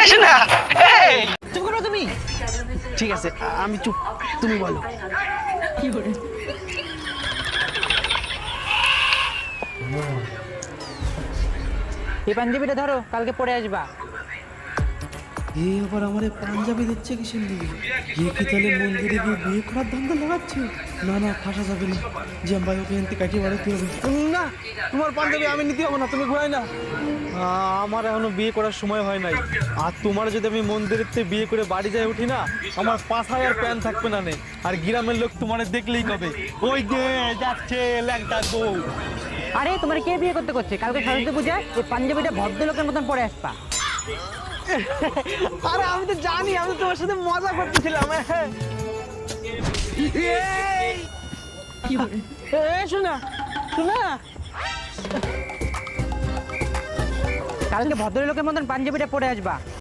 শোনা চুপ করো তুমি। ঠিক আছে আমি চুপ, তুমি বলো। এই পাঞ্জাবিটা ধরো, কালকে পরে আসবা। এই আবার আমার পাঞ্জাবি দিচ্ছে কিসের দিকে? গিয়ে কি তাহলে মন্দিরে গিয়ে বিয়ে করার ধান্দা লাগাচ্ছে? না না, ফাঁসা যাবে না, জাম্বাই ওকে এনতে কাটিয়ে বাড়াতে হবে। না, তোমার পাঞ্জাবি আমি নিতে হবে না, তুমি ঘুরাই না। আমার এখনো বিয়ে করার সময় হয় নাই। আর তোমার যদি আমি মন্দিরের থেকে বিয়ে করে বাড়ি যাই উঠি না, আমার পাছায় আর প্যান থাকবে না নে। আর গ্রামের লোক তোমার দেখলেই কবে ওই যে যাচ্ছে ল্যাংটা বউ। আরে তোমার কে বিয়ে করতে করছে? কালকে সরস্বতী পূজায় এই পাঞ্জাবিটা ভদ্রলোকের মতন পরে আসবা। আরে আমি তো জানি, আমি তো তোমার সাথে মজা করতেছিলাম। শোনা শোনা, কালকে ভদ্রলোকের মতন পাঞ্জাবিটা পরে আসবা।